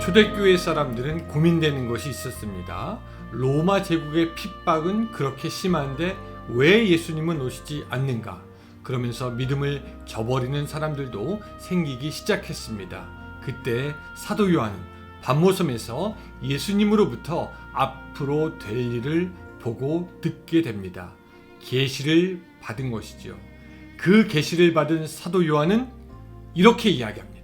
초대교회 사람들은 고민되는 것이 있었습니다. 로마 제국의 핍박은 그렇게 심한데 왜 예수님은 오시지 않는가? 그러면서 믿음을 저버리는 사람들도 생기기 시작했습니다. 그때 사도 요한은 반모섬에서 예수님으로부터 앞으로 될 일을 보고 듣게 됩니다. 계시를 받은 것이죠. 그 계시를 받은 사도 요한은 이렇게 이야기합니다.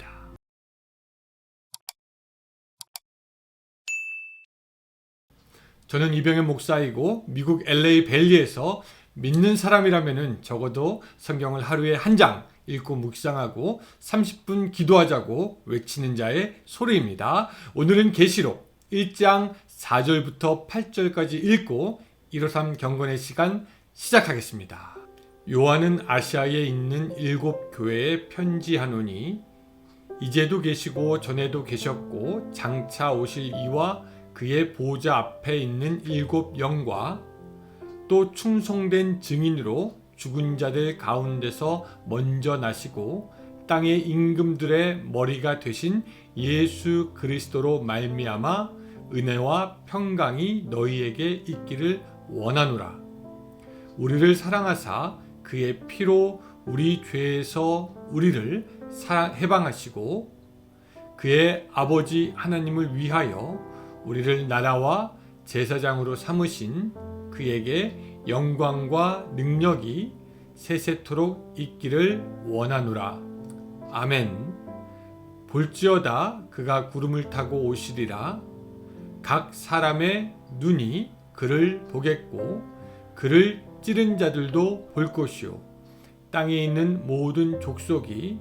저는 이병현 목사이고 미국 LA 밸리에서 믿는 사람이라면 적어도 성경을 하루에 한 장 읽고 묵상하고 30분 기도하자고 외치는 자의 소리입니다. 오늘은 계시록 1장 4절부터 8절까지 읽고 153 경건의 시간 시작하겠습니다. 요한은 아시아에 있는 7 교회에 편지하노니 이제도 계시고 전에도 계셨고 장차 오실 이와 그의 보좌 앞에 있는 7 영과 또 충성된 증인으로 죽은 자들 가운데서 먼저 나시고 땅의 임금들의 머리가 되신 예수 그리스도로 말미암아 은혜와 평강이 너희에게 있기를 원하노라. 우리를 사랑하사 그의 피로 우리 죄에서 우리를 해방하시고 그의 아버지 하나님을 위하여 우리를 나라와 제사장으로 삼으신 그에게 영광과 능력이 세세토록 있기를 원하노라. 아멘. 볼지어다 그가 구름을 타고 오시리라. 각 사람의 눈이 그를 보겠고 그를 찌른 자들도 볼 것이요 땅에 있는 모든 족속이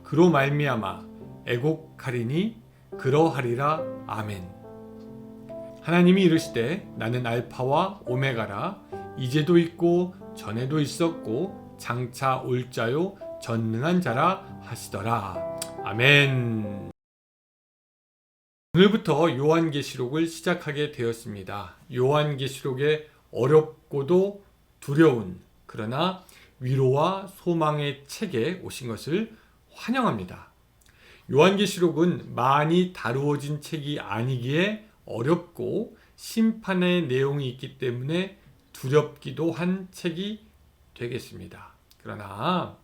그로 말미암아 애곡하리니 그러하리라. 아멘. 하나님이 이르시되 나는 알파와 오메가라. 이제도 있고 전에도 있었고 장차 올 자요 전능한 자라 하시더라. 아멘. 오늘부터 요한계시록을 시작하게 되었습니다. 요한계시록의 어렵고도 두려운 그러나 위로와 소망의 책에 오신 것을 환영합니다. 요한계시록은 많이 다루어진 책이 아니기에 어렵고 심판의 내용이 있기 때문에 두렵기도 한 책이 되겠습니다. 그러나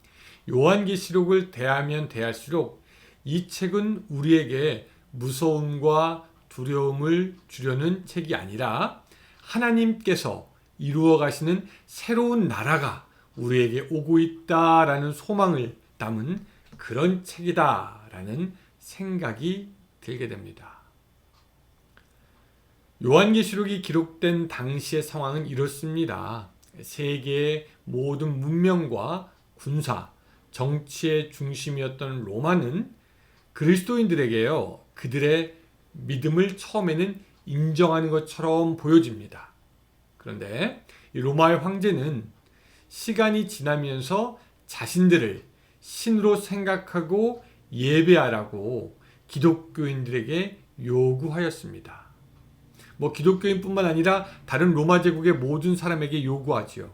요한계시록을 대하면 대할수록 이 책은 우리에게 무서움과 두려움을 주려는 책이 아니라 하나님께서 이루어 가시는 새로운 나라가 우리에게 오고 있다라는 소망을 담은 그런 책이다라는 생각이 들게 됩니다. 요한계시록이 기록된 당시의 상황은 이렇습니다. 세계의 모든 문명과 군사, 정치의 중심이었던 로마는 그리스도인들에게요, 그들의 믿음을 처음에는 인정하는 것처럼 보여집니다. 그런데 이 로마의 황제는 시간이 지나면서 자신들을 신으로 생각하고 예배하라고 기독교인들에게 요구하였습니다. 기독교인뿐만 아니라 다른 로마 제국의 모든 사람에게 요구하지요.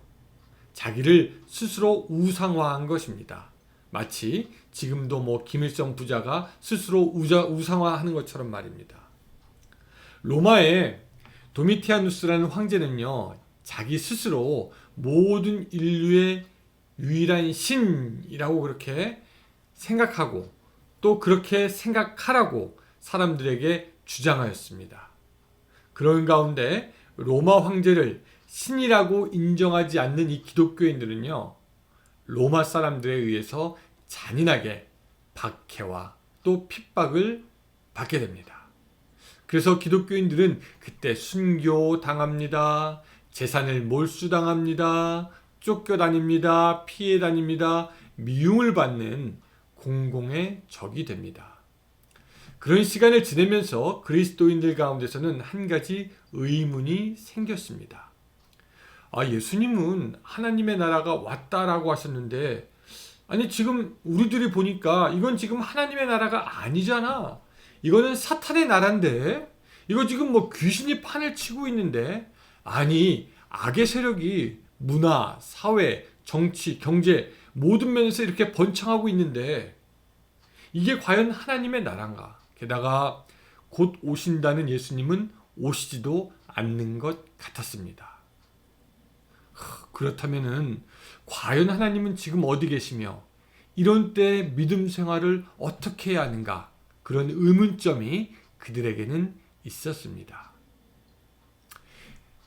자기를 스스로 우상화한 것입니다. 마치 지금도 김일성 부자가 스스로 우상화하는 것처럼 말입니다. 로마의 도미티아누스라는 황제는요, 자기 스스로 모든 인류의 유일한 신이라고 그렇게 생각하고 또 그렇게 생각하라고 사람들에게 주장하였습니다. 그런 가운데 로마 황제를 신이라고 인정하지 않는 이 기독교인들은요, 로마 사람들에 의해서 잔인하게 박해와 또 핍박을 받게 됩니다. 그래서 기독교인들은 그때 순교당합니다. 재산을 몰수당합니다. 쫓겨다닙니다. 피해 다닙니다. 미움을 받는 공공의 적이 됩니다. 그런 시간을 지내면서 그리스도인들 가운데서는 한 가지 의문이 생겼습니다. 예수님은 하나님의 나라가 왔다라고 하셨는데, 아니 지금 우리들이 보니까 이건 지금 하나님의 나라가 아니잖아. 이거는 사탄의 나라인데, 이거 지금 귀신이 판을 치고 있는데, 아니 악의 세력이 문화, 사회, 정치, 경제 모든 면에서 이렇게 번창하고 있는데 이게 과연 하나님의 나라인가? 게다가 곧 오신다는 예수님은 오시지도 않는 것 같았습니다. 그렇다면은 과연 하나님은 지금 어디 계시며 이런 때 믿음 생활을 어떻게 해야 하는가? 그런 의문점이 그들에게는 있었습니다.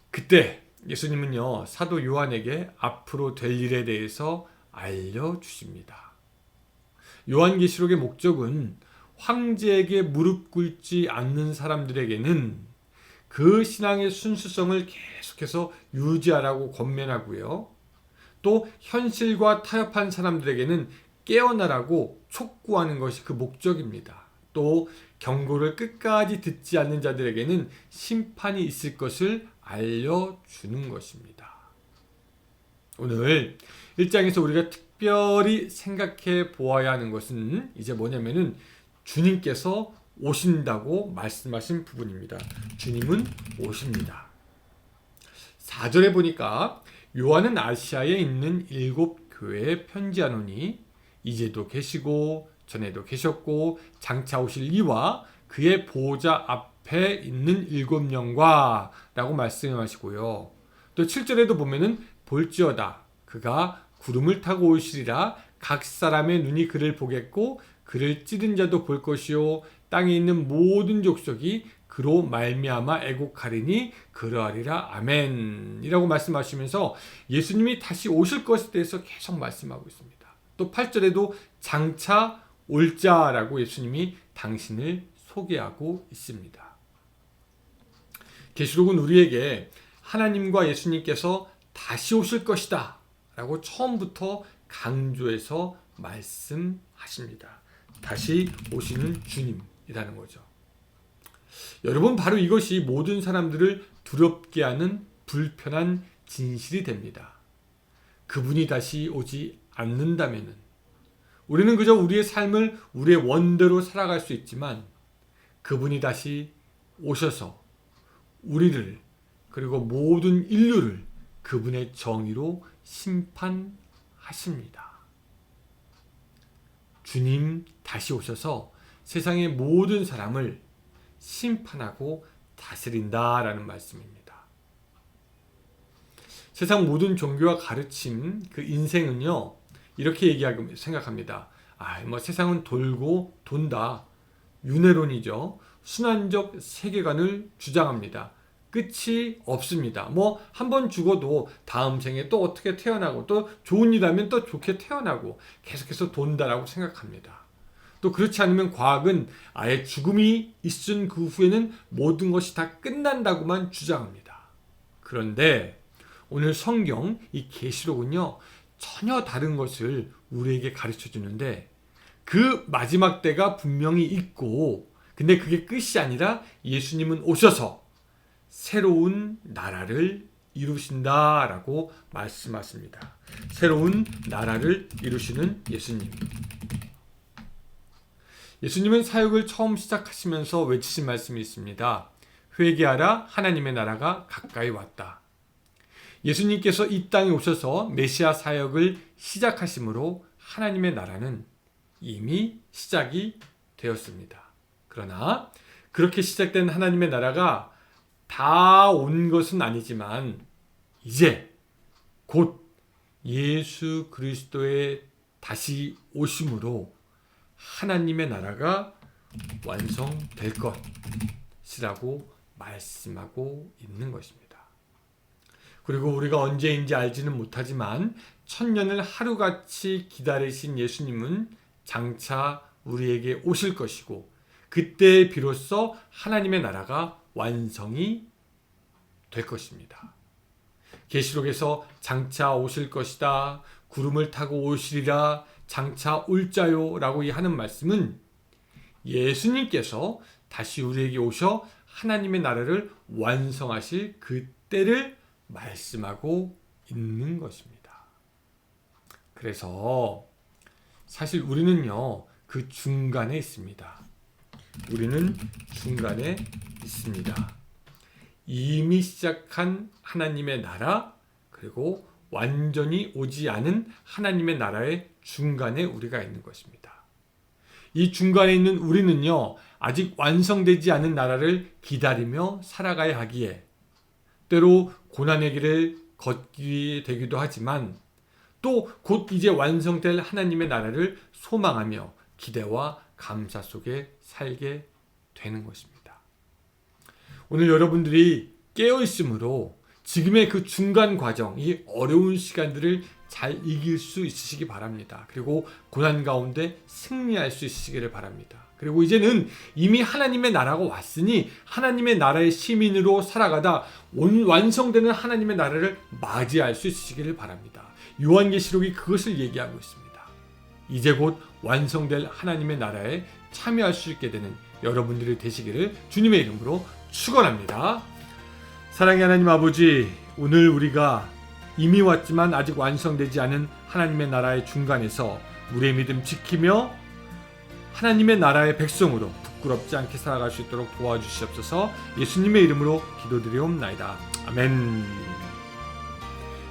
그때 예수님은요, 사도 요한에게 앞으로 될 일에 대해서 알려주십니다. 요한계시록의 목적은 황제에게 무릎 꿇지 않는 사람들에게는 그 신앙의 순수성을 계속해서 유지하라고 권면하고요. 또 현실과 타협한 사람들에게는 깨어나라고 촉구하는 것이 그 목적입니다. 또 경고를 끝까지 듣지 않는 자들에게는 심판이 있을 것을 알려주는 것입니다. 오늘 1장에서 우리가 특별히 생각해 보아야 하는 것은 이제 뭐냐면은 주님께서 오신다고 말씀하신 부분입니다. 주님은 오십니다. 4절에 보니까 요한은 아시아에 있는 7 교회에 편지하노니 이제도 계시고 전에도 계셨고 장차 오실 이와 그의 보호자 앞에 있는 7영과 라고 말씀하시고요. 또 7절에도 보면은 볼지어다 그가 구름을 타고 오시리라 각 사람의 눈이 그를 보겠고 그를 찌른 자도 볼 것이요 땅에 있는 모든 족속이 그로 말미암아 애곡하리니 그러하리라 아멘 이라고 말씀하시면서 예수님이 다시 오실 것에 대해서 계속 말씀하고 있습니다. 또 8절에도 장차 올 자라고 예수님이 당신을 소개하고 있습니다. 계시록은 우리에게 하나님과 예수님께서 다시 오실 것이다 라고 처음부터 강조해서 말씀하십니다. 다시 오시는 주님이라는 거죠. 여러분, 바로 이것이 모든 사람들을 두렵게 하는 불편한 진실이 됩니다. 그분이 다시 오지 않는다면은 우리는 그저 우리의 삶을 우리의 원대로 살아갈 수 있지만 그분이 다시 오셔서 우리를 그리고 모든 인류를 그분의 정의로 심판하십니다. 주님 다시 오셔서 세상의 모든 사람을 심판하고 다스린다라는 말씀입니다. 세상 모든 종교와 가르침, 그 인생은요, 이렇게 얘기하고 생각합니다. 세상은 돌고 돈다. 윤회론이죠. 순환적 세계관을 주장합니다. 끝이 없습니다. 한 번 죽어도 다음 생에 또 어떻게 태어나고 또 좋은 일 하면 또 좋게 태어나고 계속해서 돈다라고 생각합니다. 또 그렇지 않으면 과학은 아예 죽음이 있은 그 후에는 모든 것이 다 끝난다고만 주장합니다. 그런데 오늘 성경 이 계시록은요 전혀 다른 것을 우리에게 가르쳐 주는데 그 마지막 때가 분명히 있고 근데 그게 끝이 아니라 예수님은 오셔서 새로운 나라를 이루신다라고 말씀하십니다. 새로운 나라를 이루시는 예수님. 예수님은 사역을 처음 시작하시면서 외치신 말씀이 있습니다. 회개하라 하나님의 나라가 가까이 왔다. 예수님께서 이 땅에 오셔서 메시아 사역을 시작하심으로 하나님의 나라는 이미 시작이 되었습니다. 그러나 그렇게 시작된 하나님의 나라가 다 온 것은 아니지만 이제 곧 예수 그리스도의 다시 오심으로 하나님의 나라가 완성될 것이라고 말씀하고 있는 것입니다. 그리고 우리가 언제인지 알지는 못하지만 천년을 하루같이 기다리신 예수님은 장차 우리에게 오실 것이고 그때 비로소 하나님의 나라가 완성이 될 것입니다. 계시록에서 장차 오실 것이다. 구름을 타고 오시리라. 장차 올 자요 라고 하는 말씀은 예수님께서 다시 우리에게 오셔 하나님의 나라를 완성하실 그때를 말씀하고 있는 것입니다. 그래서 사실 우리는요 그 중간에 있습니다. 우리는 중간에 있습니다. 이미 시작한 하나님의 나라 그리고 완전히 오지 않은 하나님의 나라의 중간에 우리가 있는 것입니다. 이 중간에 있는 우리는요, 아직 완성되지 않은 나라를 기다리며 살아가야 하기에 때로 고난의 길을 걷게 되기도 하지만 또 곧 이제 완성될 하나님의 나라를 소망하며 기대와 감사 속에 살게 되는 것입니다. 오늘 여러분들이 깨어있으므로 지금의 그 중간 과정, 이 어려운 시간들을 잘 이길 수 있으시기 바랍니다. 그리고 고난 가운데 승리할 수 있으시기를 바랍니다. 그리고 이제는 이미 하나님의 나라가 왔으니 하나님의 나라의 시민으로 살아가다 완성되는 하나님의 나라를 맞이할 수 있으시기를 바랍니다. 요한계시록이 그것을 얘기하고 있습니다. 이제 곧 완성될 하나님의 나라에 참여할 수 있게 되는 여러분들이 되시기를 주님의 이름으로 축원합니다. 사랑의 하나님 아버지, 오늘 우리가 이미 왔지만 아직 완성되지 않은 하나님의 나라의 중간에서 우리의 믿음 지키며 하나님의 나라의 백성으로 부끄럽지 않게 살아갈 수 있도록 도와주시옵소서. 예수님의 이름으로 기도드리옵나이다. 아멘.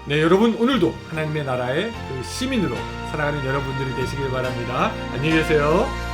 네, 여러분, 오늘도 하나님의 나라의 그 시민으로 살아가는 여러분들이 되시길 바랍니다. 안녕히 계세요.